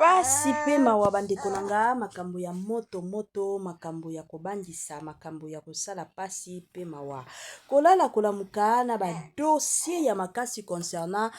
Pasi pe mawa bandeko nanga makambo ya moto makambo ya kobandisa makambo ya kosala pasi pe mawa kolala kolamuka na ba dossier ya makasi concernant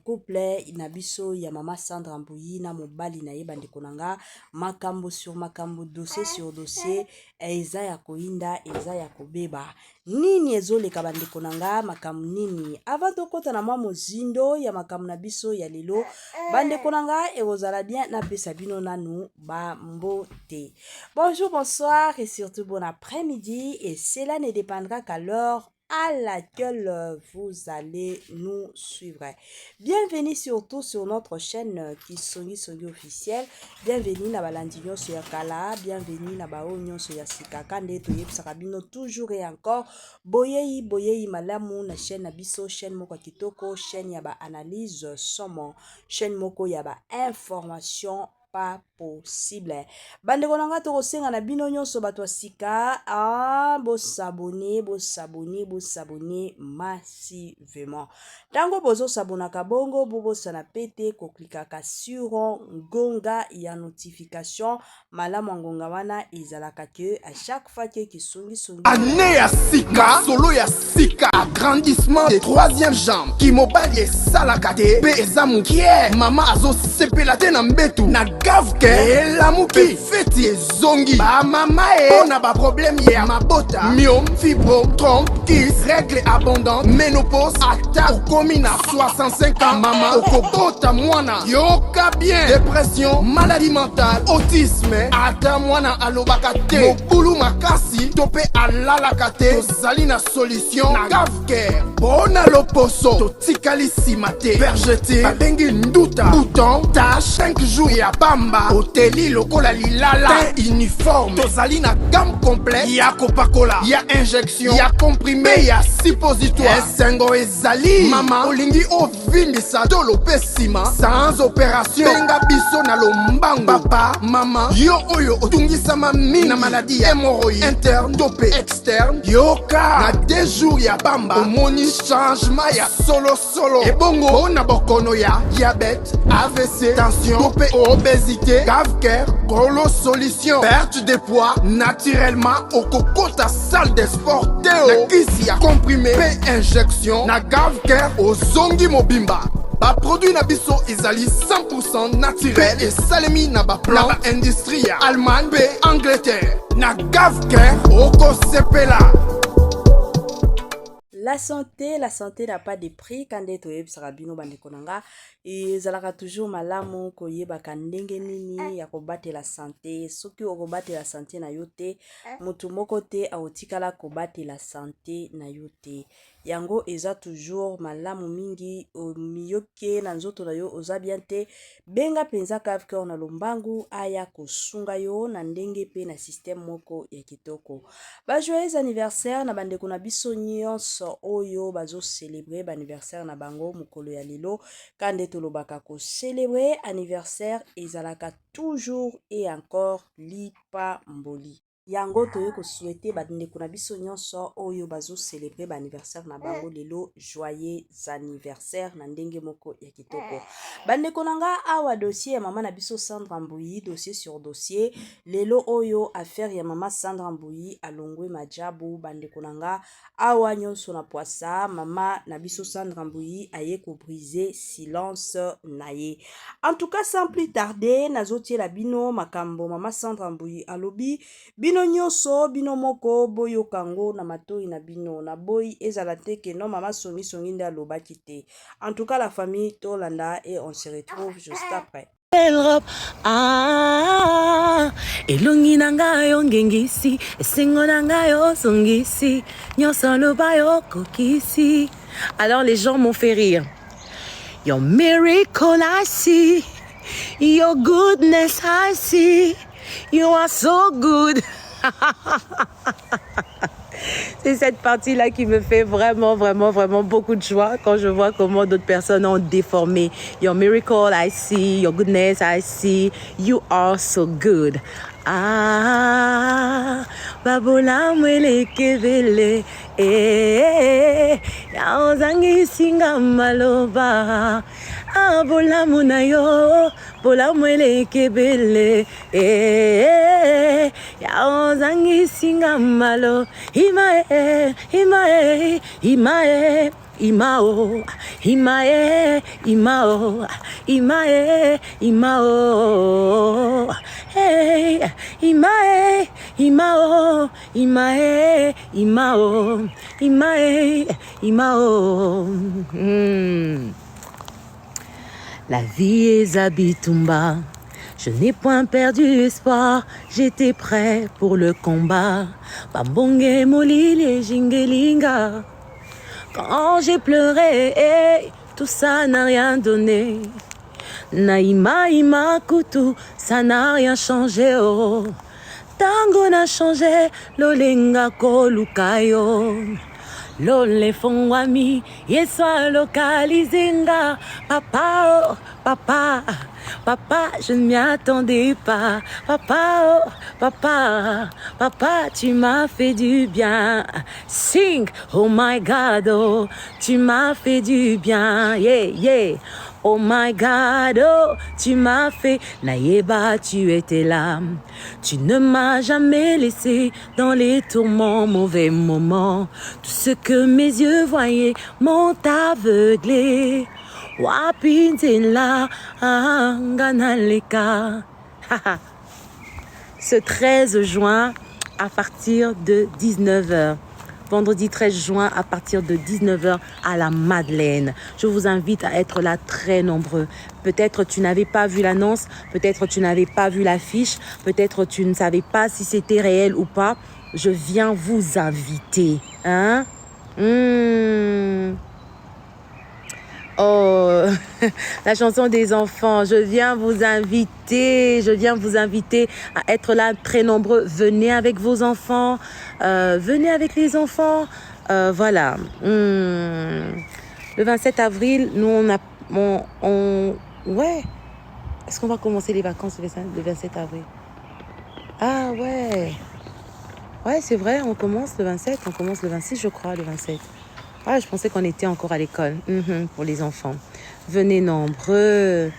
couple na biso ya mama Sandra Mbuyi na mobali na ye bandeko nanga makambo sur makambo dossier sur dossier eza ya koinda eza ya kobeba nini ezoleka bandeko nanga makambo nini avant tokota na mwa mozindo ya makambo na biso ya lelo bandeko nanga ekozala bien na pesa bino nanu ba mbote. Bonjour, bonsoir et surtout bon après-midi et cela ne dépendra qu'à l'heure à laquelle vous allez nous suivre. Bienvenue surtout sur notre chaîne Kisongi Songi officielle. Bienvenue na balandignon sur Kala, bienvenue na baonyon sur Yasikaka ndeto yebsaka bino toujours et encore. Boyei malamu na chaîne na biso, chaîne moko kitoko, chaîne ya ba analyse somo, chaîne moko ya ba information pas possible. Bande konanga to kosenga na bino nyonso bato sika bo s'abonner massivement. Tango bozo sabona kabongo bobo sana pete ko klikaka sur ngonga ya notification malamu ngonga wana izalaka ke à chaque fois que Kisongi Songi année ya sika solo ya sika agrandissement des troisième jambe qui mobali salakate pe ezamukie mama azo sepela te na mbetu na gavke elamuki feti ezongi ba mama na ba problème ya mabota myome fibro trompe kiss règle abondante ménopause ata okomi na 65 ans mama okobota mwana yoka bien dépression maladie mentale autisme ata mwana alobaka te mokulu makasi tope alalaka te tozali na solution na gavke bona loposo totikali nsima te vergete babengi nduta bouton tache 5 jours ya bamba oteli lokola lilala te uniforme tozali na gamme complet ya kopakola ya injection ya comprimé ya suppositoire esengo ezali mama olingi ovindisa tolo pe nsima sans opération benga biso na lombangu papa mama yo oyo otungisama mingi na maladi ya hémorroïde interne tope externe yoka na 2 jours ya bamba omoni changement ya solo ebongo na bokono ya diabète AVC tension tope obésité Gavker Golo solution perte de poids naturellement okokota salle de sport teo na kisi ya comprimé pe injection na Gavker ozongi mobimba ba produit na biso ezali 100% naturel et salemi na ba plan na ba industrie ya Allemagne pe Angleterre na Gavker okosepela. La santé n'a pas de prix quand eto yebisaka bino bandeko nanga ezalaka toujours malamu koyebaka ndenge nini ya kobatela santé soki okobatela santé na yo te motu moko te aotikala kobatela santé na yo te yango eza toujours malamu mingi miyoke na nzoto na yo oza bien te benga penza Gavker na lombangu aya kosunga yo na ndenge pe na système moko ya kitoko. Ba joyeux anniversaire na bandeko na biso nyonso oyo bazo célébrer ba anniversaire na bango mukolo ya lelo kande tolobaka ko célébrer anniversaire ezalaka toujours et encore lipa mboli. Yango toye ko souhaiter bandeko na biso nyonso oyo bazo célébrer ba anniversaire na bango lelo joyeux anniversaire na ndenge moko ya kitoko. Bandeko nanga awa dossier ya mama na biso Sandra Mbuyi dossier sur dossier lelo oyo affaire ya mama Sandra Mbuyi alongwe majabu bandeko nanga awa nyonso na poisa mama na biso Sandra Mbuyi aye ko briser silence na ye. En tout cas sans plus tarder nazotie la bino makambo mama Sandra Mbuyi alobi bino nyonso bino moko boyo kango na matoi na bino na boy ezala teke no mama songi nda lobaki te. En tout cas la famille tolanda et on se retrouve juste après. Elongi nanga yo ngengisi esengo nanga yo songisi nyonso loba yo kokisi. Alors les gens m'ont fait rire. Your miracle I see, your goodness I see, you are so good. C'est cette partie-là qui me fait vraiment beaucoup de joie quand je vois comment d'autres personnes ont déformé. Your miracle I see, your goodness I see, you are so good. Ah, babola mwele kevele, ya ozangi singa maloba. Ah, bolamu na yo, bolamu eleke bele. Ya ozangi singa malo. Himae, himae, himae. Imao, Imae, Imao, Imae, Imao, hey, Imae, Imao, Imae, Imao, Imae, Imao. La vie est Zabitumba. Je n'ai point perdu espoir, j'étais prêt pour le combat. Bambonge molile jingelinga. Quand j'ai pleuré, tout ça n'a rien donné. Naïma, Ima, Kutu, ça n'a rien changé. Oh. Tango n'a changé, Lolenga Kolukayo. Lole Fongwami, Yeswa localisenga. Papa, oh, papa, papa, je ne m'y attendais pas. Papa, oh, papa, papa, tu m'as fait du bien. Sing, oh my God, oh, tu m'as fait du bien. Yeah, yeah. Oh my God, oh, tu m'as fait, Naïeba, tu étais là. Tu ne m'as jamais laissé dans les tourments, mauvais moments. Tout ce que mes yeux voyaient m'ont aveuglé. Wapintela, Ganaleka. Ce 13 juin, à partir de 19h. Vendredi 13 juin à partir de 19h à la Madeleine. Je vous invite à être là très nombreux. Peut-être tu n'avais pas vu l'annonce, peut-être tu n'avais pas vu l'affiche, peut-être tu ne savais pas si c'était réel ou pas. Je viens vous inviter. Hein? Oh, la chanson des enfants, je viens vous inviter à être là très nombreux. Venez avec vos enfants, venez avec les enfants, voilà. Le 27 avril, nous ouais. Est-ce qu'on va commencer les vacances le 27 avril? Ah ouais. Ouais, c'est vrai, on commence le 27, on commence le 26, je crois, le 27. Ah, je pensais qu'on était encore à l'école pour les enfants. Venez nombreux.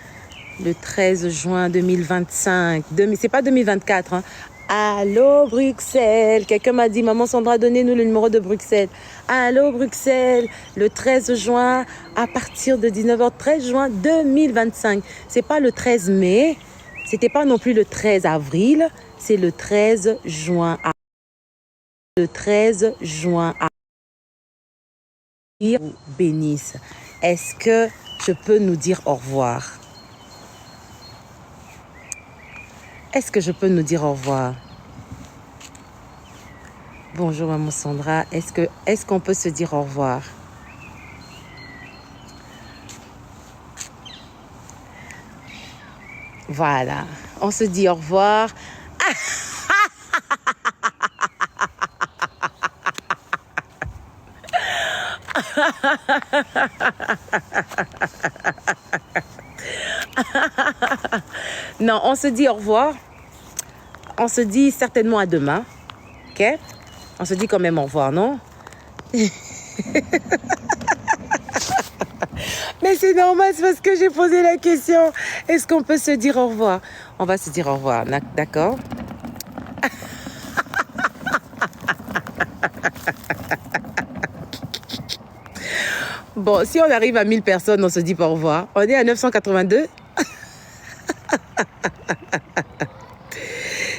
Le 13 juin 2025. C'est pas 2024. Hein. Allô, Bruxelles. Quelqu'un m'a dit, maman Sandra, donnez-nous le numéro de Bruxelles. Allô, Bruxelles. Le 13 juin, à partir de 19h, 13 juin 2025. C'est pas le 13 mai. C'était pas non plus le 13 avril. C'est le 13 juin. Le 13 juin. Vous bénisse. Est-ce que je peux nous dire au revoir? Est-ce que je peux nous dire au revoir? Bonjour maman Sandra. Est-ce qu'on peut se dire au revoir? Voilà. On se dit au revoir. Non, on se dit au revoir. On se dit certainement à demain. Ok? On se dit quand même au revoir, non? Mais c'est normal, c'est parce que j'ai posé la question. Est-ce qu'on peut se dire au revoir? On va se dire au revoir, d'accord? Bon, si on arrive à 1000 personnes, on se dit pas au revoir. On est à 982.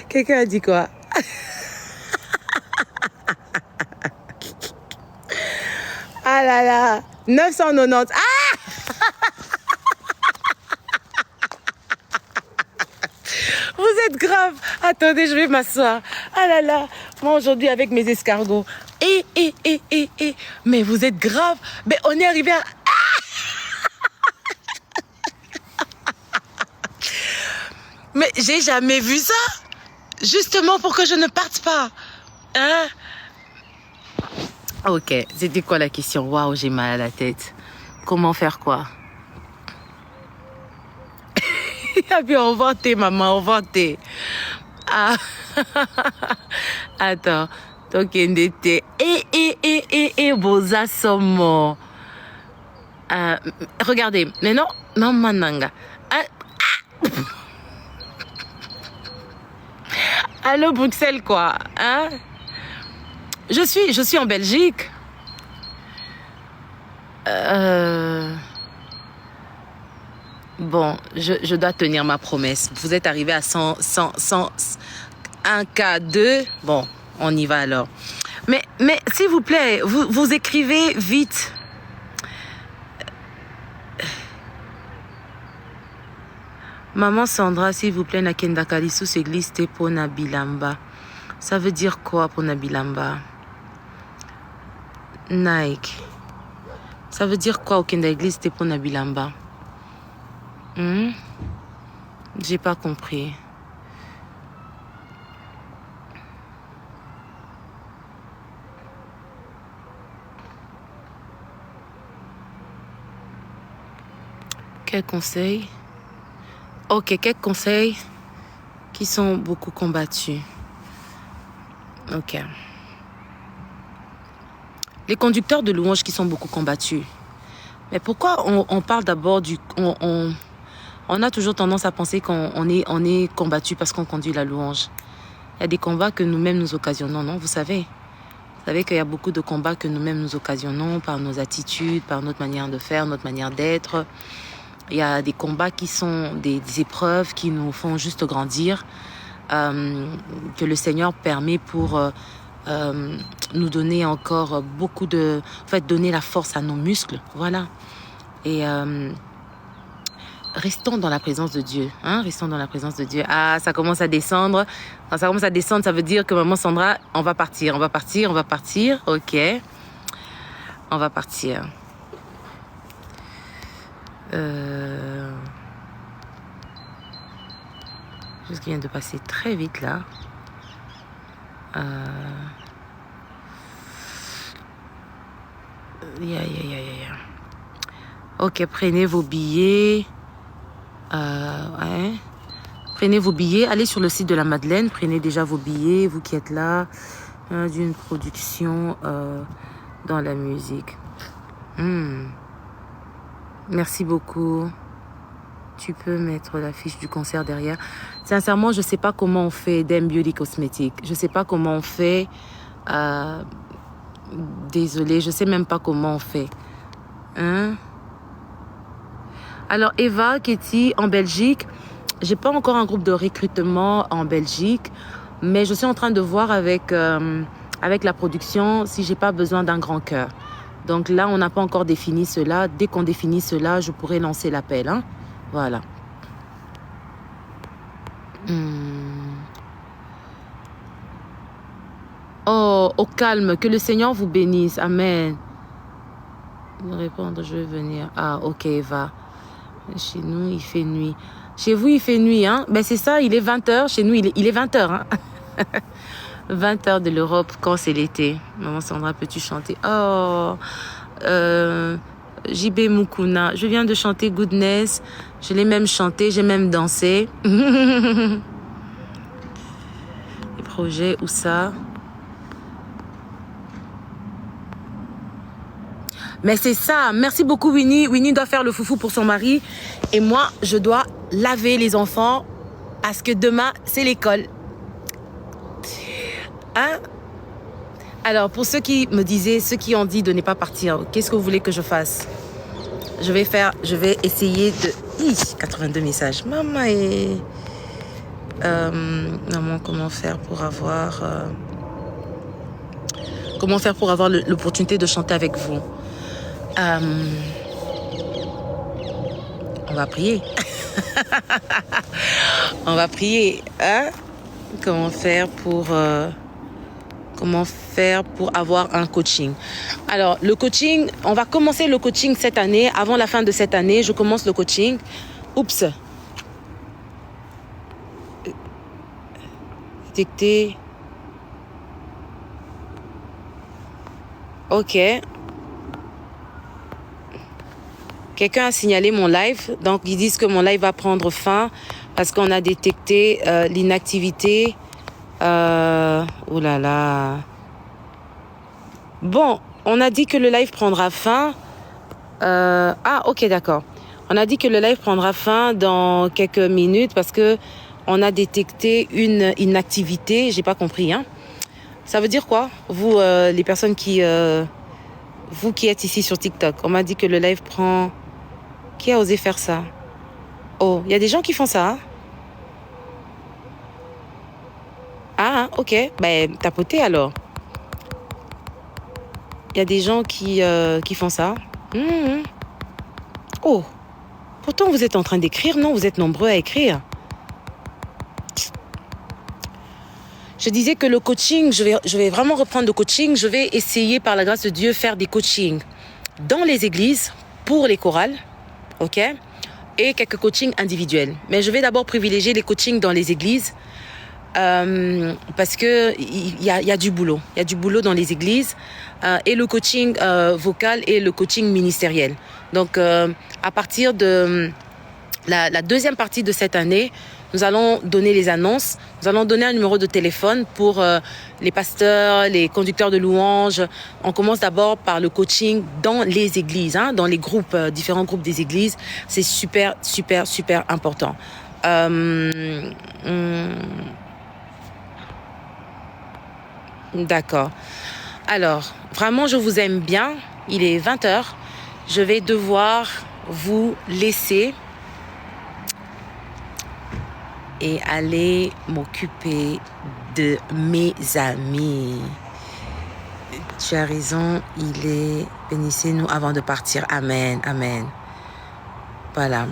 Quelqu'un a dit quoi? Ah là là, 990. Ah! Vous êtes grave. Attendez, je vais m'asseoir. Ah là là, moi aujourd'hui avec mes escargots. Mais vous êtes grave. Mais on est arrivé à... Mais j'ai jamais vu ça. Justement pour que je ne parte pas. Hein? Ok, c'était quoi la question? Waouh, j'ai mal à la tête. Comment faire quoi? Ah bien, au revoir thé, maman, au revoir thé. Ah, attends. Tokendete. Boza somo. Regardez, mais non, Maman Nanga. Allô Bruxelles quoi, hein? Je suis en Belgique. Bon, je dois tenir ma promesse. Vous êtes arrivé à 100, 1 K, 2. Bon, on y va alors. Mais s'il vous plaît, vous écrivez vite. Maman Sandra, s'il vous plaît, Nakenda Kalisus Église pour Nabilamba. Ça veut dire quoi pour Nabilamba? Nike. Ça veut dire quoi au Kenda Église pour Nabilamba? J'ai pas compris. Quel conseil? Ok, quelques conseils qui sont beaucoup combattus. Ok. Les conducteurs de louanges qui sont beaucoup combattus. Mais pourquoi on parle d'abord du... On a toujours tendance à penser qu'on est combattu parce qu'on conduit la louange. Il y a des combats que nous-mêmes nous occasionnons, non? Vous savez qu'il y a beaucoup de combats que nous-mêmes nous occasionnons par nos attitudes, par notre manière de faire, notre manière d'être. Il y a des combats qui sont des épreuves qui nous font juste grandir, que le Seigneur permet pour nous donner encore beaucoup de... En fait, donner la force à nos muscles, voilà. Et restons dans la présence de Dieu, hein, restons dans la présence de Dieu. Ah, ça commence à descendre. Quand ça commence à descendre, ça veut dire que maman Sandra, on va partir, ok. On va partir. Chose qui vient de passer très vite là. Ok, prenez vos billets. Ouais. Prenez vos billets. Allez sur le site de la Madeleine. Prenez déjà vos billets, vous qui êtes là, d'une production dans la musique. Merci beaucoup. Tu peux mettre l'affiche du concert derrière. Sincèrement, je ne sais pas comment on fait Dem Beauty Cosmetics. Je ne sais pas comment on fait. Désolée, je ne sais même pas comment on fait. Hein? Alors, Eva, Ketty, en Belgique, j'ai pas encore un groupe de recrutement en Belgique, mais je suis en train de voir avec la production si j'ai pas besoin d'un grand cœur. Donc là, on n'a pas encore défini cela. Dès qu'on définit cela, je pourrai lancer l'appel. Hein? Voilà. Oh, au calme, que le Seigneur vous bénisse. Amen. Répondre, je vais venir. Ah, ok, Eva. Chez nous, il fait nuit. Chez vous, il fait nuit, hein? Ben, c'est ça, il est 20h. Chez nous, il est 20h, hein? 20h de l'Europe, quand c'est l'été. Maman Sandra, peux-tu chanter? Oh, JB Mukuna. Je viens de chanter Goodness. Je l'ai même chanté, j'ai même dansé. Les projets, où ça? Mais c'est ça. Merci beaucoup, Winnie. Winnie doit faire le foufou pour son mari. Et moi, je dois laver les enfants parce que demain, c'est l'école. Hein? Alors, pour ceux qui me disaient, ceux qui ont dit de ne pas partir, qu'est-ce que vous voulez que je fasse? Je vais essayer de... 82 messages. Maman et... maman, comment faire pour avoir... Comment faire pour avoir l'opportunité de chanter avec vous? On va prier. On va prier. Hein? Comment faire pour avoir un coaching? Alors, le coaching, on va commencer le coaching cette année. Avant la fin de cette année, je commence le coaching. Oups. Détecter. Ok. Quelqu'un a signalé mon live. Donc, ils disent que mon live va prendre fin parce qu'on a détecté l'inactivité. Oh là là. Bon, on a dit que le live prendra fin. Ah, ok, d'accord. On a dit que le live prendra fin dans quelques minutes parce que on a détecté une inactivité. J'ai pas compris, hein. Ça veut dire quoi? Vous, les personnes qui... vous qui êtes ici sur TikTok, on m'a dit que le live prend... Qui a osé faire ça? Oh, il y a des gens qui font ça, hein? Ah, ok. Ben, tapotez alors. Il y a des gens qui font ça. Oh, pourtant vous êtes en train d'écrire, non? Vous êtes nombreux à écrire. Je disais que le coaching, je vais vraiment reprendre le coaching. Je vais essayer, par la grâce de Dieu, faire des coachings dans les églises, pour les chorales, ok? Et quelques coachings individuels. Mais je vais d'abord privilégier les coachings dans les églises parce que il y a du boulot. Il y a du boulot dans les églises et le coaching vocal et le coaching ministériel. Donc, à partir de la deuxième partie de cette année, nous allons donner les annonces. Nous allons donner un numéro de téléphone pour les pasteurs, les conducteurs de louanges. On commence d'abord par le coaching dans les églises, hein, dans les groupes, différents groupes des églises. C'est super, super, super important. D'accord. Alors, vraiment, je vous aime bien. Il est 20h. Je vais devoir vous laisser et aller m'occuper de mes amis. Tu as raison, il est... Bénissez-nous avant de partir. Amen, amen. Voilà.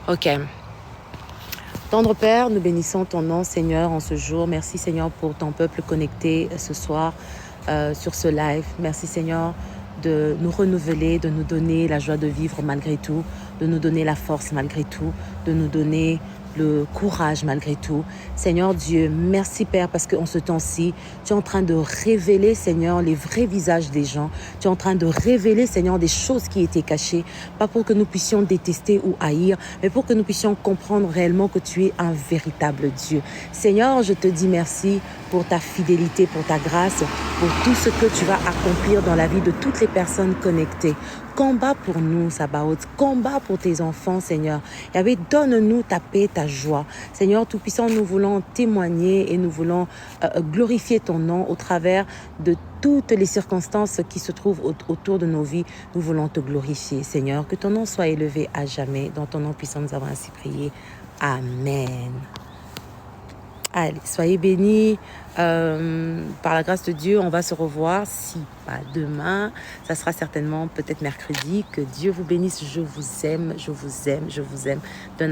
Ok. Tendre Père, nous bénissons ton nom, Seigneur, en ce jour. Merci, Seigneur, pour ton peuple connecté ce soir sur ce live. Merci, Seigneur, de nous renouveler, de nous donner la joie de vivre malgré tout, de nous donner la force malgré tout, de nous donner le courage malgré tout. Seigneur Dieu, merci Père parce qu'en ce temps-ci, tu es en train de révéler, Seigneur, les vrais visages des gens. Tu es en train de révéler, Seigneur, des choses qui étaient cachées, pas pour que nous puissions détester ou haïr, mais pour que nous puissions comprendre réellement que tu es un véritable Dieu. Seigneur, je te dis merci pour ta fidélité, pour ta grâce, pour tout ce que tu vas accomplir dans la vie de toutes les personnes connectées. Combat pour nous, Sabaoth. Combat pour tes enfants, Seigneur. Yahvé, donne-nous ta paix, ta joie. Seigneur Tout-Puissant, nous voulons témoigner et nous voulons glorifier ton nom au travers de toutes les circonstances qui se trouvent autour de nos vies. Nous voulons te glorifier, Seigneur. Que ton nom soit élevé à jamais. Dans ton nom puissant, nous avons ainsi prié. Amen. Allez, soyez bénis. Par la grâce de Dieu, on va se revoir. Si pas demain, ça sera certainement peut-être mercredi. Que Dieu vous bénisse. Je vous aime, je vous aime, je vous aime. D'un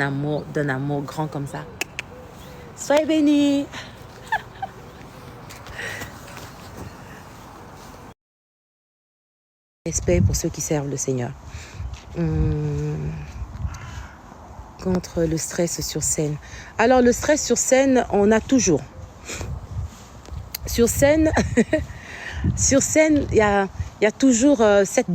amour grand comme ça. Soyez bénis. Respect pour ceux qui servent le Seigneur. Contre le stress sur scène. Alors, le stress sur scène, on a toujours. Sur scène, il y a toujours cette...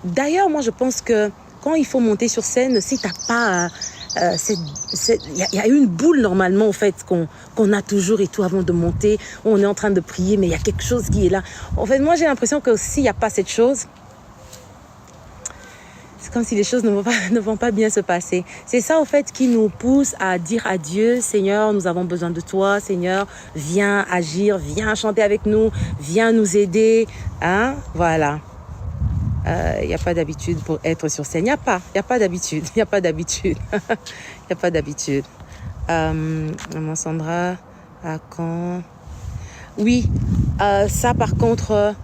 D'ailleurs, moi, je pense que quand il faut monter sur scène, si tu n'as pas... Il y a une boule, normalement, en fait, qu'on a toujours et tout avant de monter. On est en train de prier, mais il y a quelque chose qui est là. En fait, moi, j'ai l'impression que s'il n'y a pas cette chose... C'est comme si les choses ne vont pas bien se passer. C'est ça, en fait, qui nous pousse à dire à Dieu, Seigneur, nous avons besoin de toi. Seigneur, viens agir, viens chanter avec nous, viens nous aider. Hein? Voilà. Il n'y a pas d'habitude pour être sur scène. Il n'y a pas d'habitude. Il n'y a pas d'habitude. Il n'y a pas d'habitude. Maman Sandra, à quand? Oui, ça, par contre...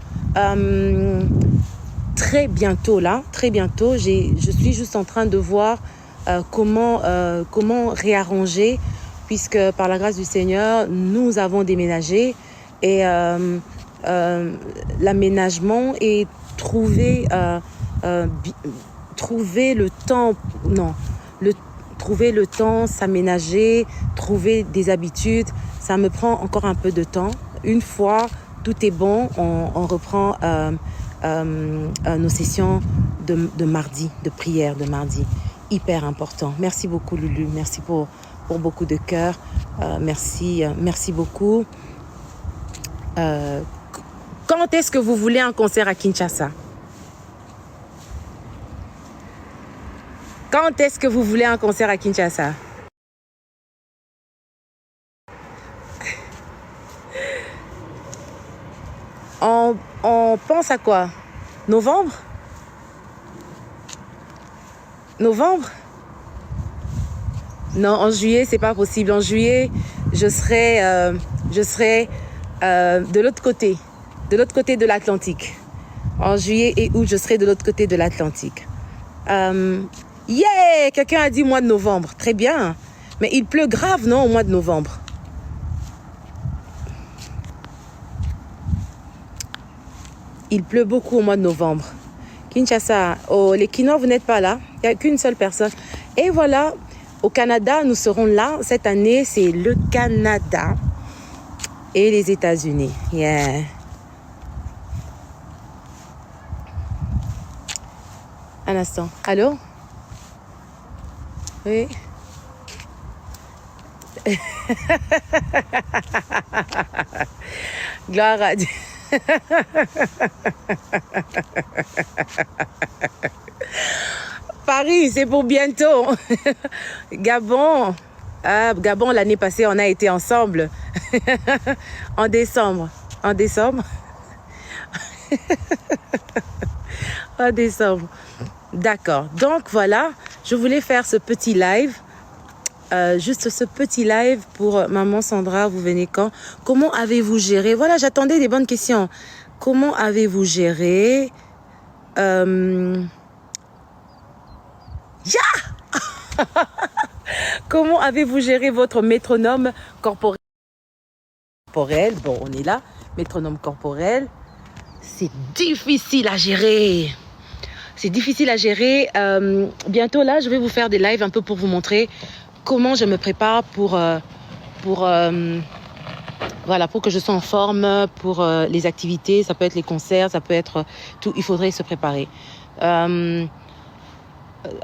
très bientôt, je suis juste en train de voir comment réarranger, puisque par la grâce du Seigneur, nous avons déménagé et l'aménagement est trouver le temps, s'aménager, trouver des habitudes. Ça me prend encore un peu de temps. Une fois tout est bon, on reprend nos sessions de mardi, de prière de mardi. Hyper important. Merci beaucoup, Lulu. Merci pour beaucoup de cœur. Merci beaucoup. Quand est-ce que vous voulez un concert à Kinshasa? Quand est-ce que vous voulez un concert à Kinshasa? On pense à quoi? Novembre? Novembre? Non, en juillet, c'est pas possible. En juillet, je serai de l'autre côté de l'Atlantique. En juillet et août, je serai de l'autre côté de l'Atlantique. Yeah! Quelqu'un a dit mois de novembre. Très bien. Mais il pleut grave, non, au mois de novembre? Il pleut beaucoup au mois de novembre. Kinshasa, les Quinois, vous n'êtes pas là. Il n'y a qu'une seule personne. Et voilà, au Canada, nous serons là. Cette année, c'est le Canada et les États-Unis. Yeah. Un instant. Allô? Oui. Gloire à Dieu. Paris, c'est pour bientôt. Gabon. Ah, Gabon, l'année passée, on a été ensemble. En décembre. En décembre. En décembre. D'accord. Donc, voilà. Je voulais faire ce petit live. Juste ce petit live pour Maman Sandra, vous venez quand? Comment avez-vous géré? Voilà, j'attendais des bonnes questions. Comment avez-vous géré? Comment avez-vous géré votre métronome corporel? Bon, on est là. Métronome corporel. C'est difficile à gérer. C'est difficile à gérer. Bientôt, là, je vais vous faire des lives un peu pour vous montrer comment je me prépare pour que je sois en forme pour les activités. Ça peut être les concerts, ça peut être tout. Il faudrait se préparer.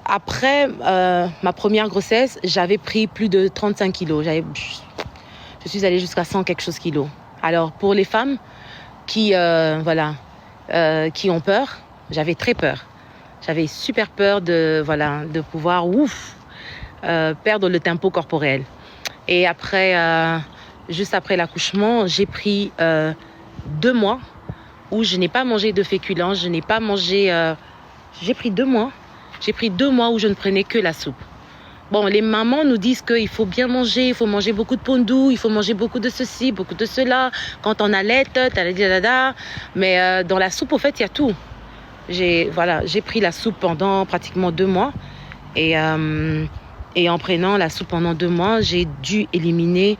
Après ma première grossesse, j'avais pris plus de 35 kilos. Je suis allée jusqu'à 100 quelque chose kilos. Alors, pour les femmes qui ont peur, j'avais très peur. J'avais super peur de pouvoir perdre le tempo corporel. Et après, juste après l'accouchement, j'ai pris 2 mois où je n'ai pas mangé de féculents, je n'ai pas mangé... j'ai pris 2 mois. J'ai pris 2 mois où je ne prenais que la soupe. Bon, les mamans nous disent qu'il faut bien manger, il faut manger beaucoup de pondou, il faut manger beaucoup de ceci, beaucoup de cela. Quand on allait, mais dans la soupe, au fait, il y a tout. J'ai pris la soupe pendant pratiquement 2 mois. Et en prenant la soupe pendant 2 mois, j'ai dû éliminer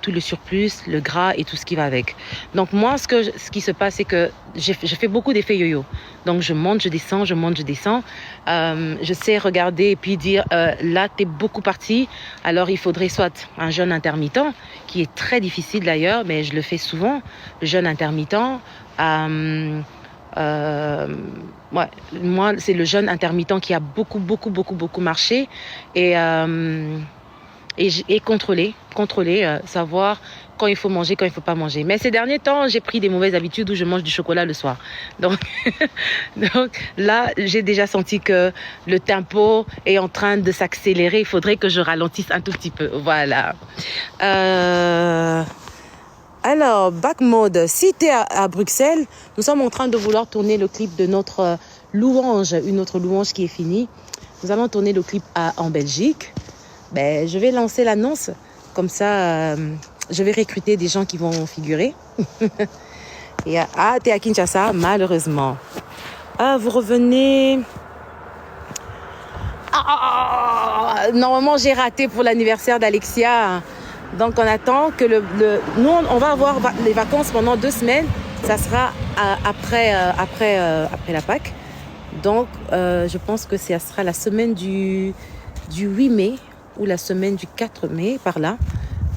tout le surplus, le gras et tout ce qui va avec. Donc moi, ce qui se passe, c'est que je fais beaucoup d'effets yo-yo. Donc je monte, je descends, je monte, je descends. Je sais regarder et puis dire, là, t'es beaucoup parti. Alors il faudrait soit un jeûne intermittent, qui est très difficile d'ailleurs, mais je le fais souvent, le jeûne intermittent. Moi, c'est le jeûne intermittent qui a beaucoup marché et contrôler, savoir quand il faut manger, quand il faut pas manger. Mais ces derniers temps, j'ai pris des mauvaises habitudes où je mange du chocolat le soir. Donc là, j'ai déjà senti que le tempo est en train de s'accélérer. Il faudrait que je ralentisse un tout petit peu. Voilà. Alors, Back Mode, si tu es à Bruxelles, nous sommes en train de vouloir tourner le clip de notre louange, une autre louange qui est finie. Nous allons tourner le clip en Belgique. Je vais lancer l'annonce, comme ça, je vais recruter des gens qui vont figurer. Tu es à Kinshasa, malheureusement. Vous revenez... Normalement, j'ai raté pour l'anniversaire d'Alexia. Donc, on attend que nous, on va avoir les vacances pendant 2 semaines. Ça sera après la Pâques. Donc, je pense que ça sera la semaine du 8 mai ou la semaine du 4 mai, par là.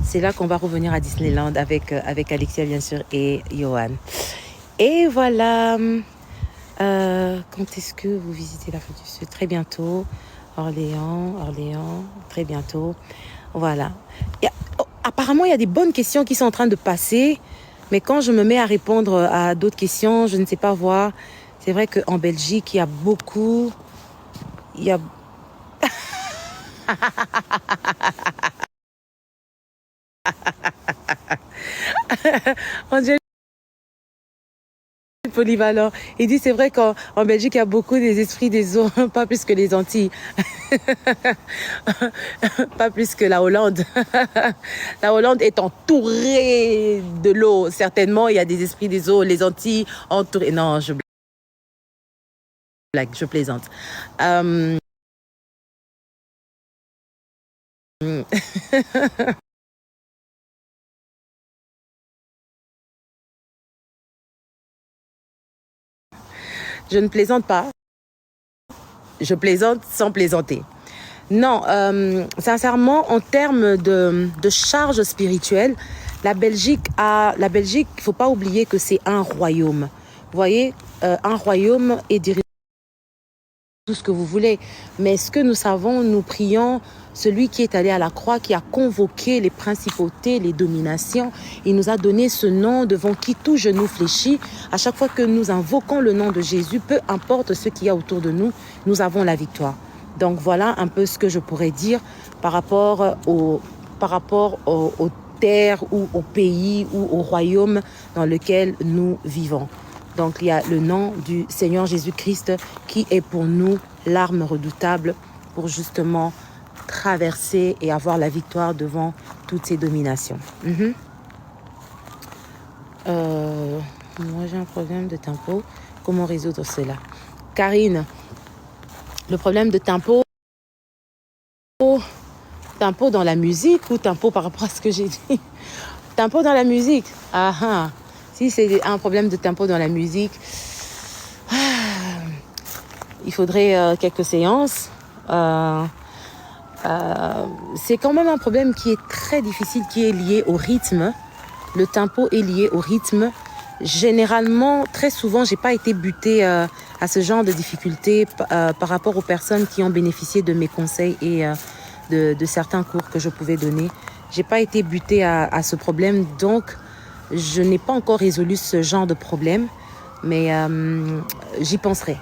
C'est là qu'on va revenir à Disneyland avec Alexia, bien sûr, et Johan. Et voilà. Quand est-ce que vous visitez l'Afrique du Sud? Très bientôt. Orléans, très bientôt. Voilà. Apparemment, il y a des bonnes questions qui sont en train de passer. Mais quand je me mets à répondre à d'autres questions, je ne sais pas voir. C'est vrai qu'en Belgique, il y a beaucoup... On dirait polyvalent. Il dit c'est vrai qu'en Belgique, il y a beaucoup des esprits des eaux, pas plus que les Antilles. Pas plus que la Hollande. La Hollande est entourée de l'eau. Certainement, il y a des esprits des eaux. Les Antilles entourées. Non, je blague, je plaisante. Je ne plaisante pas. Je plaisante sans plaisanter. Non, sincèrement, en termes de charge spirituelle, la Belgique, il ne faut pas oublier que c'est un royaume. Vous voyez, un royaume est dirigé tout ce que vous voulez. Mais ce que nous savons, nous prions celui qui est allé à la croix, qui a convoqué les principautés, les dominations. Il nous a donné ce nom devant qui tout genou fléchit. À chaque fois que nous invoquons le nom de Jésus, peu importe ce qu'il y a autour de nous, nous avons la victoire. Donc voilà un peu ce que je pourrais dire par rapport aux terres ou au pays ou au royaume dans lequel nous vivons. Donc il y a le nom du Seigneur Jésus-Christ qui est pour nous l'arme redoutable pour justement traverser et avoir la victoire devant toutes ces dominations. Moi j'ai un problème de tempo. Comment résoudre cela? Karine, le problème de tempo dans la musique ou tempo par rapport à ce que j'ai dit? Tempo dans la musique. Si c'est un problème de tempo dans la musique, il faudrait quelques séances. C'est quand même un problème qui est très difficile, qui est lié au rythme. Le tempo est lié au rythme. Généralement, très souvent, j'ai pas été butée à ce genre de difficultés par rapport aux personnes qui ont bénéficié de mes conseils et de certains cours que je pouvais donner. J'ai pas été butée à ce problème, donc je n'ai pas encore résolu ce genre de problème, mais j'y penserai.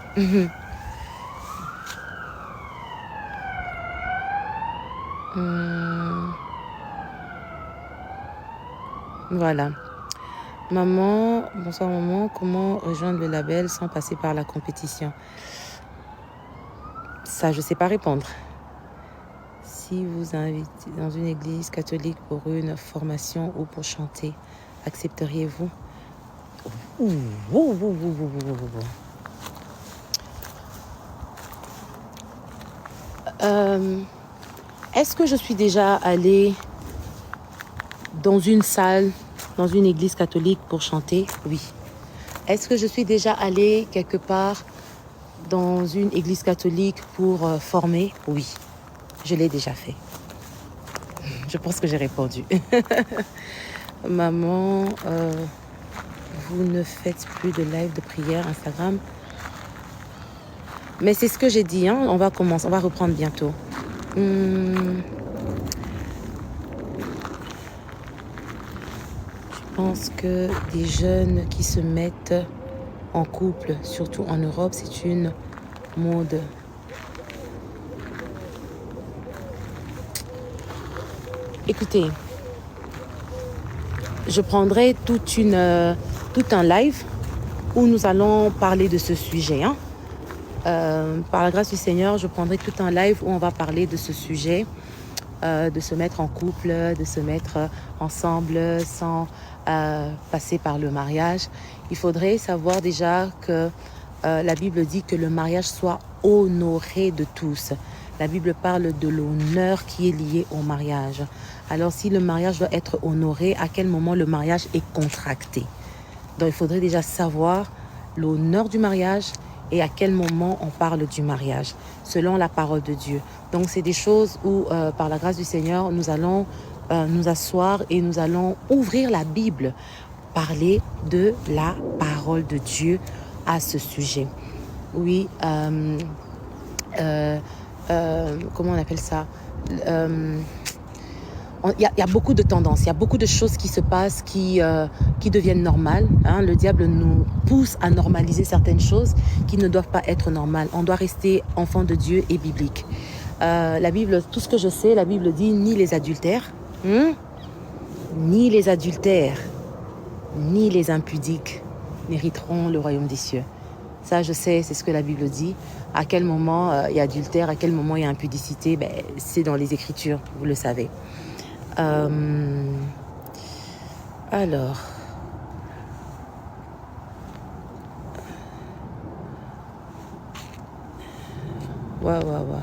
Voilà. Maman, bonsoir maman, comment rejoindre le label sans passer par la compétition? Ça, je ne sais pas répondre. Si vous invitez dans une église catholique pour une formation ou pour chanter, accepteriez-vous? Est-ce que je suis déjà allée dans une salle, dans une église catholique pour chanter? Oui. Est-ce que je suis déjà allée quelque part dans une église catholique pour former? Oui. Je l'ai déjà fait. Je pense que j'ai répondu. Maman, vous ne faites plus de live de prière Instagram? Mais c'est ce que j'ai dit, hein? On va reprendre bientôt. Je pense que des jeunes qui se mettent en couple, surtout en Europe, c'est une mode. Écoutez, je prendrai tout un live où nous allons parler de ce sujet. Par la grâce du Seigneur, je prendrai tout un live où on va parler de ce sujet, de se mettre en couple, de se mettre ensemble sans passer par le mariage. Il faudrait savoir déjà que la Bible dit que le mariage soit honoré de tous. La Bible parle de l'honneur qui est lié au mariage. Alors si le mariage doit être honoré, à quel moment le mariage est contracté? Donc il faudrait déjà savoir l'honneur du mariage et à quel moment on parle du mariage, selon la parole de Dieu. Donc c'est des choses où, par la grâce du Seigneur, nous allons nous asseoir et nous allons ouvrir la Bible, parler de la parole de Dieu à ce sujet. Oui, comment on appelle ça? Il y a beaucoup de tendances, il y a beaucoup de choses qui se passent, qui deviennent normales. Le diable nous pousse à normaliser certaines choses qui ne doivent pas être normales. On doit rester enfant de Dieu et biblique. La Bible, tout ce que je sais, la Bible dit ni les adultères, ni les adultères, ni les impudiques n'hériteront le royaume des cieux. Ça, je sais, c'est ce que la Bible dit. À quel moment il y a adultère, à quel moment il y a impudicité, ben, c'est dans les Écritures, vous le savez. Alors... Waouh.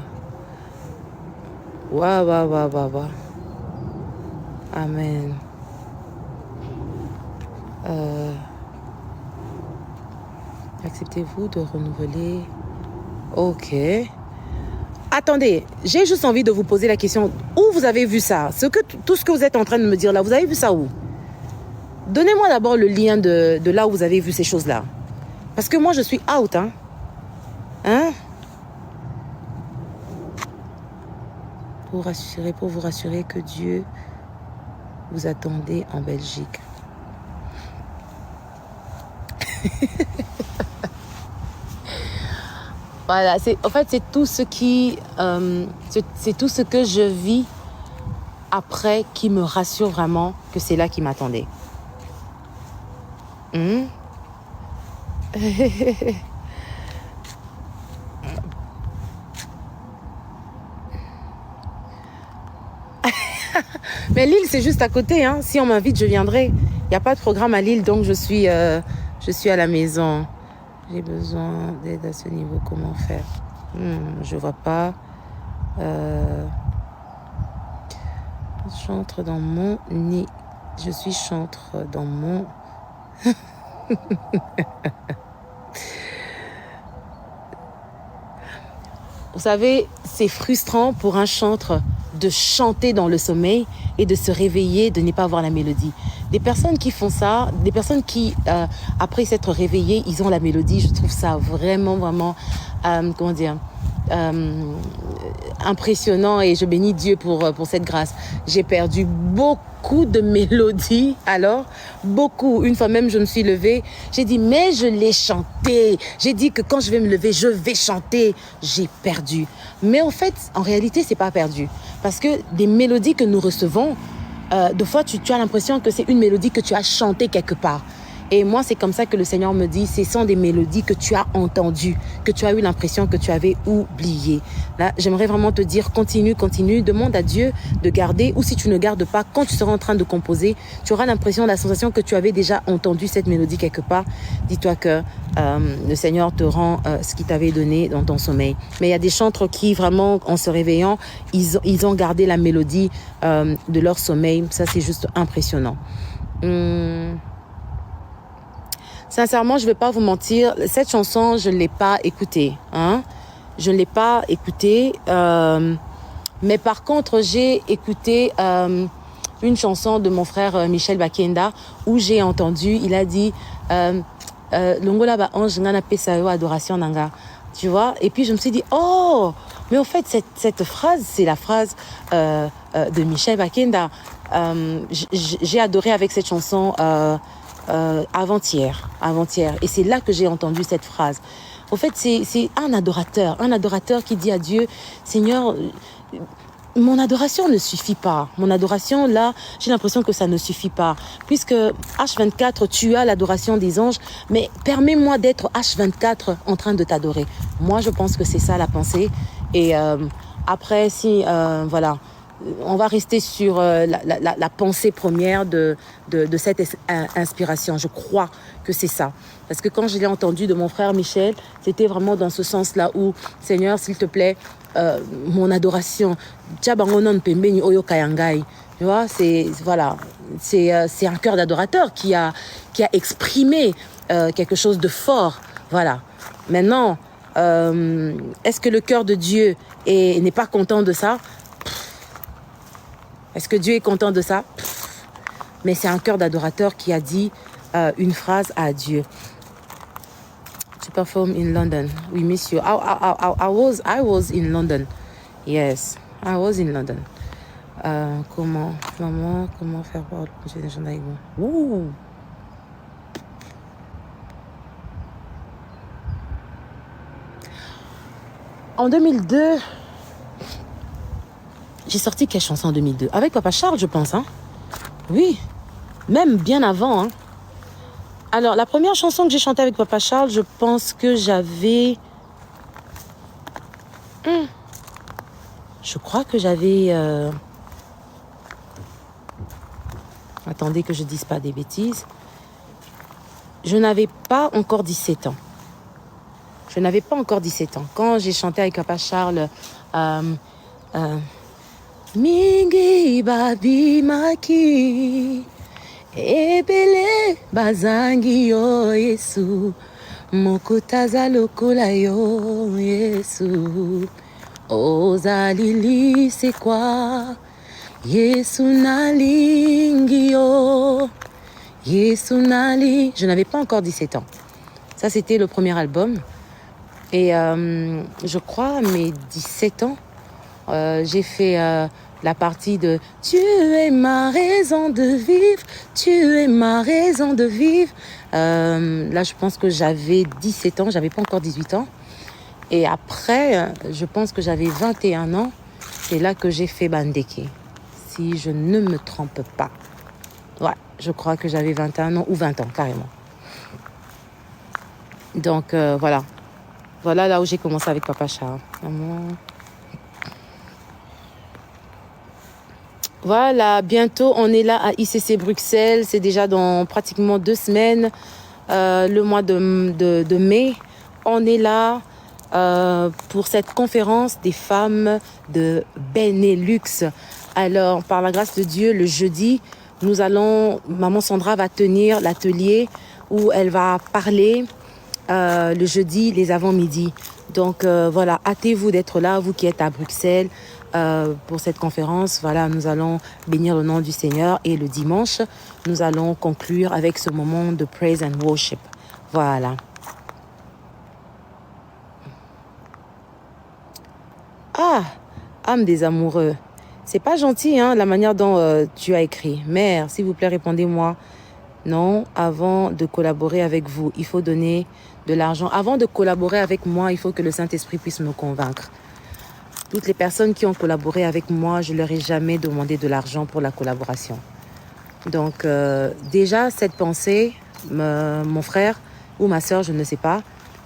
Amen. Acceptez-vous de renouveler? Ok. Attendez, j'ai juste envie de vous poser la question. Où vous avez vu ça? Tout ce que vous êtes en train de me dire là, vous avez vu ça où? Donnez-moi d'abord le lien de là où vous avez vu ces choses-là. Parce que moi, je suis out, hein? Pour vous rassurer que Dieu vous attendait en Belgique. Voilà, en fait, c'est tout ce c'est tout ce que je vis après qui me rassure vraiment que c'est là qui m'attendait. Mais Lille, c'est juste à côté. Hein. Si on m'invite, je viendrai. Il n'y a pas de programme à Lille, donc je suis à la maison. J'ai besoin d'aide à ce niveau. Comment faire? Je vois pas. Chantre dans mon nid. Je suis chantre dans mon... Vous savez, c'est frustrant pour un chantre de chanter dans le sommeil et de se réveiller, de ne pas avoir la mélodie. Des personnes qui font ça, des personnes qui, après s'être réveillées, ils ont la mélodie, je trouve ça vraiment, impressionnant et je bénis Dieu pour cette grâce. J'ai perdu beaucoup de mélodies, alors, beaucoup. Une fois même, je me suis levée, j'ai dit, mais je l'ai chanté. J'ai dit que quand je vais me lever, je vais chanter. J'ai perdu. Mais en fait, en réalité, c'est pas perdu. Parce que des mélodies que nous recevons, des fois, tu as l'impression que c'est une mélodie que tu as chantée quelque part. Et moi, c'est comme ça que le Seigneur me dit, ce sont des mélodies que tu as entendues, que tu as eu l'impression que tu avais oubliées. Là, j'aimerais vraiment te dire, continue, demande à Dieu de garder, ou si tu ne gardes pas, quand tu seras en train de composer, tu auras l'impression, la sensation que tu avais déjà entendu cette mélodie quelque part. Dis-toi que le Seigneur te rend ce qu'il t'avait donné dans ton sommeil. Mais il y a des chantres qui, vraiment, en se réveillant, ils ont gardé la mélodie de leur sommeil. Ça, c'est juste impressionnant. Sincèrement, je ne vais pas vous mentir, cette chanson, je ne l'ai pas écoutée. Hein? Je ne l'ai pas écoutée. Mais par contre, j'ai écouté une chanson de mon frère Michel Bakenda où j'ai entendu, il a dit Longola ba ange ngana pesa yo adoration nanga. Tu vois? Et puis je me suis dit, oh, mais en fait, cette phrase, c'est la phrase de Michel Bakenda. J'ai adoré avec cette chanson avant-hier. Et c'est là que j'ai entendu cette phrase. En fait, c'est un adorateur qui dit à Dieu, Seigneur, mon adoration ne suffit pas. Mon adoration, là, j'ai l'impression que ça ne suffit pas. Puisque H24, tu as l'adoration des anges, mais permets-moi d'être H24 en train de t'adorer. Moi, je pense que c'est ça la pensée. Et après, si, voilà, on va rester sur la pensée première de cette inspiration. Je crois que c'est ça. Parce que quand je l'ai entendu de mon frère Michel, c'était vraiment dans ce sens-là où, Seigneur, s'il te plaît, mon adoration, tu vois, c'est un cœur d'adorateur qui a exprimé quelque chose de fort. Voilà. Maintenant, est-ce que le cœur de Dieu n'est pas content de ça? Est-ce que Dieu est content de ça? Mais c'est un cœur d'adorateur qui a dit une phrase à Dieu. To perform in London. We miss you. I was in London. Yes, I was in London. Comment faire pour le des gens avec vous? Ouh. En 2002, J'ai sorti quelle chanson en 2002? Avec Papa Charles, je pense. Hein? Oui, même bien avant. Hein? Alors, la première chanson que j'ai chantée avec Papa Charles, je pense que j'avais... Je crois que j'avais... Attendez que je dise pas des bêtises. Je n'avais pas encore 17 ans. Je n'avais pas encore 17 ans. Quand j'ai chanté avec Papa Charles... Mingi babi maki ebele bazangi yo Yesu mokutaza lokola yo Yesu ozalili c'est quoi Yesu nalingi yo Yesu nali. Je n'avais pas encore 17 ans. Ça c'était le premier album et je crois à mes 17 ans j'ai fait la partie de Tu es ma raison de vivre, tu es ma raison de vivre. Là, je pense que j'avais 17 ans, j'avais pas encore 18 ans. Et après, je pense que j'avais 21 ans. C'est là que j'ai fait Bandeke, si je ne me trompe pas. Ouais, je crois que j'avais 21 ans ou 20 ans, carrément. Donc, voilà. Voilà là où j'ai commencé avec Papa Charles. Voilà, bientôt on est là à ICC Bruxelles, c'est déjà dans pratiquement 2 semaines, le mois de mai. On est là pour cette conférence des femmes de Benelux. Alors, par la grâce de Dieu, le jeudi, Maman Sandra va tenir l'atelier où elle va parler le jeudi, les avant-midi. Donc voilà, hâtez-vous d'être là, vous qui êtes à Bruxelles. Pour cette conférence, voilà, nous allons bénir le nom du Seigneur et le dimanche, nous allons conclure avec ce moment de praise and worship. Voilà. Ah, âme des amoureux. C'est pas gentil, hein, la manière dont tu as écrit. Mère, s'il vous plaît, répondez-moi. Non, avant de collaborer avec vous, il faut donner de l'argent. Avant de collaborer avec moi, il faut que le Saint-Esprit puisse me convaincre. Toutes les personnes qui ont collaboré avec moi, je ne leur ai jamais demandé de l'argent pour la collaboration. Donc, déjà, cette pensée, mon frère ou ma soeur, je ne sais pas,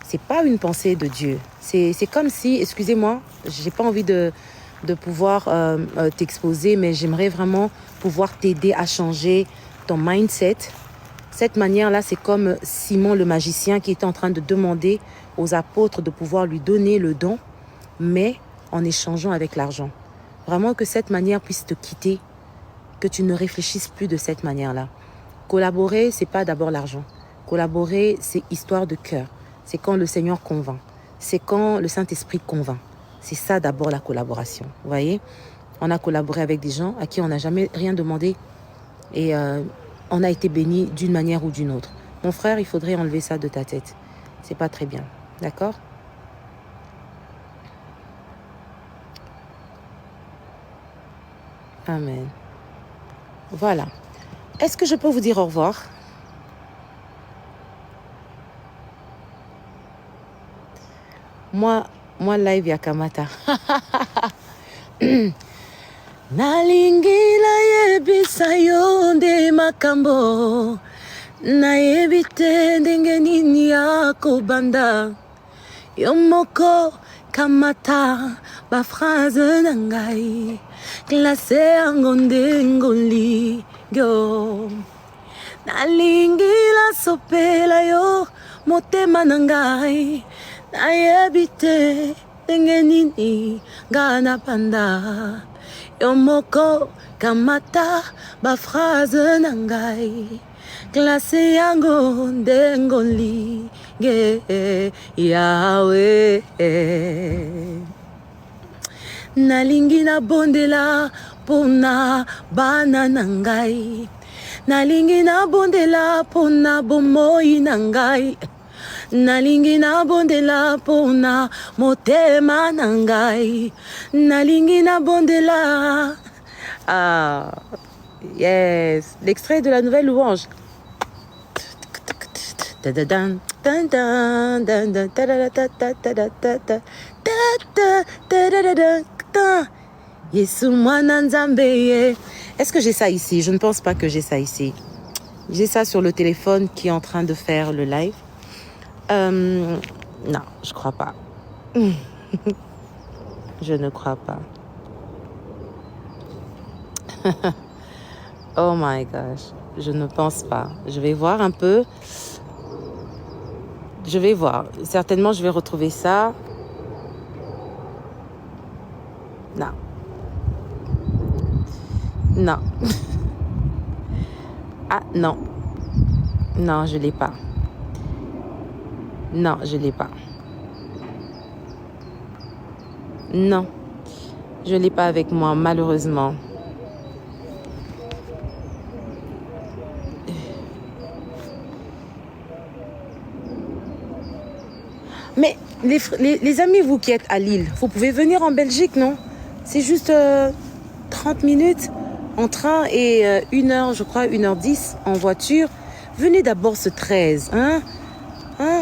c'est pas une pensée de Dieu. C'est comme si, excusez-moi, j'ai pas envie de pouvoir t'exposer, mais j'aimerais vraiment pouvoir t'aider à changer ton mindset. Cette manière-là, c'est comme Simon le magicien qui était en train de demander aux apôtres de pouvoir lui donner le don, mais en échangeant avec l'argent. Vraiment que cette manière puisse te quitter, que tu ne réfléchisses plus de cette manière-là. Collaborer, c'est pas d'abord l'argent. Collaborer, c'est histoire de cœur. C'est quand le Seigneur convainc. C'est quand le Saint-Esprit convainc. C'est ça d'abord la collaboration. Vous voyez, on a collaboré avec des gens à qui on n'a jamais rien demandé et on a été bénis d'une manière ou d'une autre. Mon frère, il faudrait enlever ça de ta tête. C'est pas très bien. D'accord ? Amen. Voilà. Est-ce que je peux vous dire au revoir? Moi, live yakamata. Nalingila yebisa yonde makambo. Na yebite ndenge nini yako banda. Yomoko kamata ba phrase nangai. Classé angonde ngoli yo. Nalingila sopela yo motema nangai. Na yebite ndenge nini ngana panda. Yomoko kamata ba phrase nangai. Classé yango ndengoli ge Yahweh. Nalingi na bondela pona bana nangai. Nalingi na bondela pona bomoi nangai. Nalingi na bondela pona motema nangai. Nalingi na bondela. Ah, yes. L'extrait de la nouvelle louange. Yesu mwana nzambe ye. Est-ce que j'ai ça ici? Je ne pense pas que j'ai ça ici. J'ai ça sur le téléphone qui est en train de faire le live. Non, je crois pas. Je ne crois pas. Oh my gosh. Je ne pense pas. Je vais voir un peu. Je vais voir. Certainement, je vais retrouver ça. Non. Non. Ah, non. Non, je ne l'ai pas. Non, je ne l'ai pas. Non. Je ne l'ai pas avec moi, malheureusement. Mais les amis, vous qui êtes à Lille, vous pouvez venir en Belgique, non? C'est juste 30 minutes en train et 1 heure, je crois, 1h10 en voiture. Venez d'abord ce 13, hein?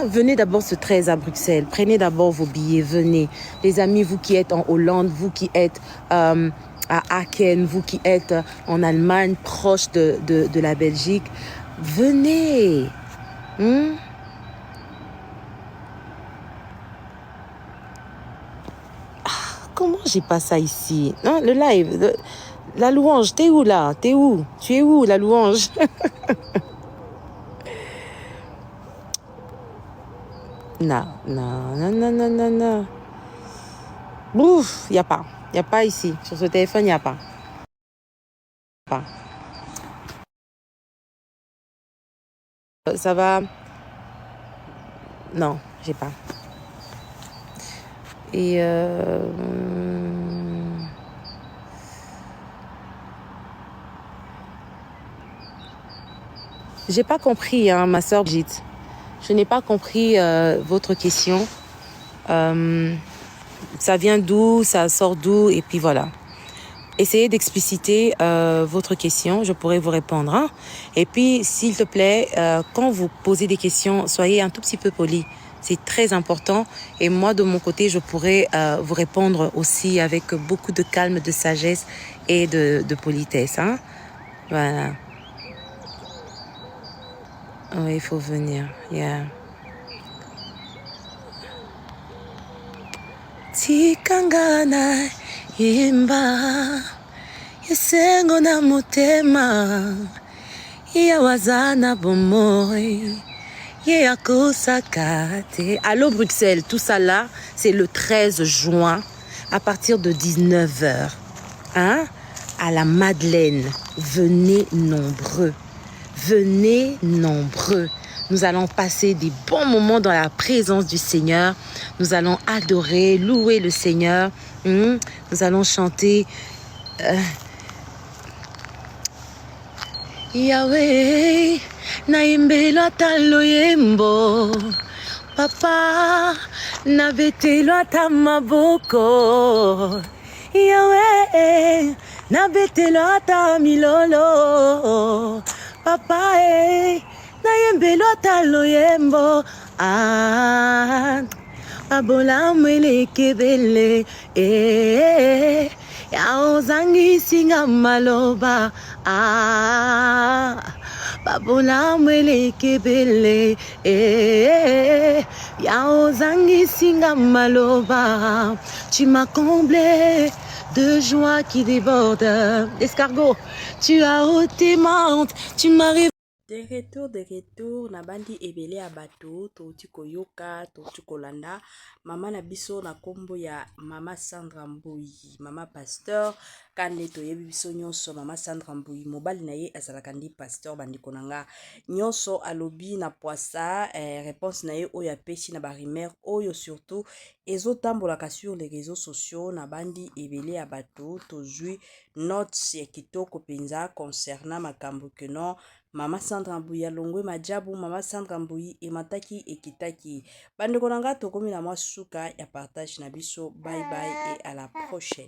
Venez d'abord ce 13 à Bruxelles. Prenez d'abord vos billets, venez. Les amis, vous qui êtes en Hollande, vous qui êtes à Aachen, vous qui êtes en Allemagne, proche de la Belgique, venez. Comment j'ai pas ça ici? Non, le live, la louange, t'es où là? T'es où? Tu es où, la louange? Non, non, non, non, non, non, non. Ouf, il n'y a pas. Il n'y a pas ici. Sur ce téléphone, il n'y a pas. Ça va? Non, j'ai pas. Et j'ai pas compris, hein, ma soeur Brigitte. Je n'ai pas compris votre question. Ça vient d'où, ça sort d'où, et puis voilà. Essayez d'expliciter votre question, je pourrai vous répondre. Hein? Et puis, s'il te plaît, quand vous posez des questions, soyez un tout petit peu poli. C'est très important. Et moi, de mon côté, je pourrai vous répondre aussi avec beaucoup de calme, de sagesse et de politesse. Hein? Voilà. Oui, il faut venir. Yeah. Tikangana imba yesengo na motema yawazana bomoi yakosakate. Allô Bruxelles, tout ça là, c'est le 13 juin à partir de 19h. Hein? À la Madeleine. Venez nombreux. Venez nombreux. Nous allons passer des bons moments dans la présence du Seigneur. Nous allons adorer, louer le Seigneur. Nous allons chanter Yahweh, naimbelo atalo yembo. Papa, nabetelo atamaboko. Yahweh, nabetelo atamilolo. Papa, naimbelo atalo yembo. Abola mwele kebele. Yaozangi singa maloba. Babola mwele kebele. Yaozangi singa maloba. Tu m'as comblé de joie qui déborde. Escargot, tu as ôté ma honte. Tu m'as de retour na bandi ebele ya bato touti koyoka touti kolanda mama na biso na kombo ya mama Sandra Mbuyi, mama pasteur kande toyebi biso nyonso. Mama Sandra Mbuyi mobali na ye azalaka ndi pasteur bandiko nanga nyonso alobi na poisa réponse na ye oyo apesi na barimer oyo surtout ezotambolaka sur les réseaux sociaux na bandi ebele ya bato tozwi notes ya kitoko penza concernant makambo que non Mama Sandra Mbuyi alongwe majabu. Mama Sandra Mbuyi emataki ekitaki. Bandeko nanga tokomi na mwa suka ya partage na biso. Bye bye et à la prochaine.